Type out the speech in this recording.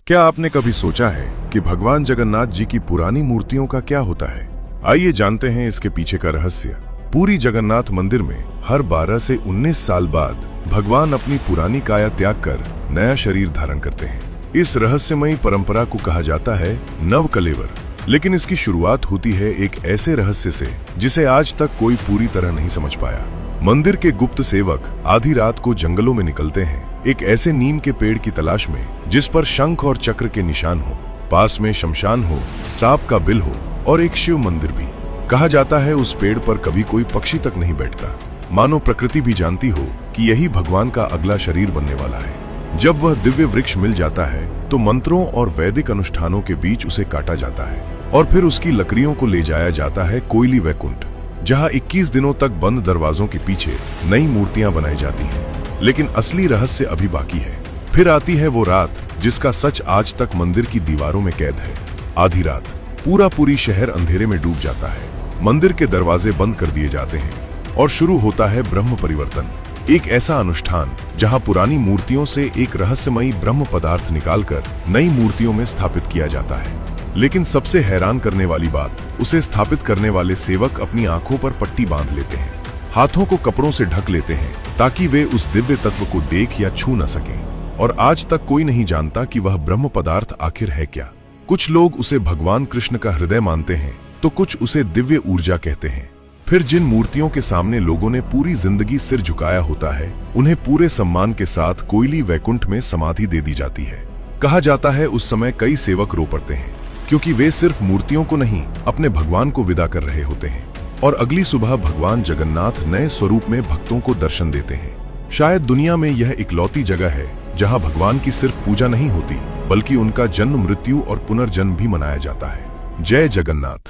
क्या आपने कभी सोचा है कि भगवान जगन्नाथ जी की पुरानी मूर्तियों का क्या होता है? आइए जानते हैं इसके पीछे का रहस्य। पूरी जगन्नाथ मंदिर में हर 12 से 19 साल बाद भगवान अपनी पुरानी काया त्याग कर नया शरीर धारण करते हैं। इस रहस्यमयी परंपरा को कहा जाता है नवकलेवर। लेकिन इसकी शुरुआत होती है एक ऐसे रहस्य से जिसे आज तक कोई पूरी तरह नहीं समझ पाया। मंदिर के गुप्त सेवक आधी रात को जंगलों में निकलते हैं, एक ऐसे नीम के पेड़ की तलाश में जिस पर शंख और चक्र के निशान हो, पास में शमशान हो, सांप का बिल हो और एक शिव मंदिर भी। कहा जाता है उस पेड़ पर कभी कोई पक्षी तक नहीं बैठता, मानो प्रकृति भी जानती हो कि यही भगवान का अगला शरीर बनने वाला है। जब वह दिव्य वृक्ष मिल जाता है तो मंत्रों और वैदिक अनुष्ठानों के बीच उसे काटा जाता है और फिर उसकी लकड़ियों को ले जाया जाता है कोयली वैकुंठ, जहां 21 दिनों तक बंद दरवाजों के पीछे नई मूर्तियां बनाई जाती हैं। लेकिन असली रहस्य अभी बाकी है। फिर आती है वो रात जिसका सच आज तक मंदिर की दीवारों में कैद है। आधी रात पूरी शहर अंधेरे में डूब जाता है, मंदिर के दरवाजे बंद कर दिए जाते हैं और शुरू होता है ब्रह्म परिवर्तन, एक ऐसा अनुष्ठान जहां पुरानी मूर्तियों से एक रहस्यमयी ब्रह्म पदार्थ निकालकर नई मूर्तियों में स्थापित किया जाता है। लेकिन सबसे हैरान करने वाली बात, उसे स्थापित करने वाले सेवक अपनी आंखों पर पट्टी बांध लेते हैं, हाथों को कपड़ों से ढक लेते हैं ताकि वे उस दिव्य तत्व को देख या छू न सकें। और आज तक कोई नहीं जानता कि वह ब्रह्म पदार्थ आखिर है क्या। कुछ लोग उसे भगवान कृष्ण का हृदय मानते हैं तो कुछ उसे दिव्य ऊर्जा कहते हैं। फिर जिन मूर्तियों के सामने लोगों ने पूरी जिंदगी सिर झुकाया होता है, उन्हें पूरे सम्मान के साथ कोयली वैकुंठ में समाधि दे दी जाती है। कहा जाता है उस समय कई सेवक रो पड़ते हैं, क्योंकि वे सिर्फ मूर्तियों को नहीं, अपने भगवान को विदा कर रहे होते हैं। और अगली सुबह भगवान जगन्नाथ नए स्वरूप में भक्तों को दर्शन देते हैं। शायद दुनिया में यह इकलौती जगह है जहां भगवान की सिर्फ पूजा नहीं होती, बल्कि उनका जन्म, मृत्यु और पुनर्जन्म भी मनाया जाता है। जय जगन्नाथ।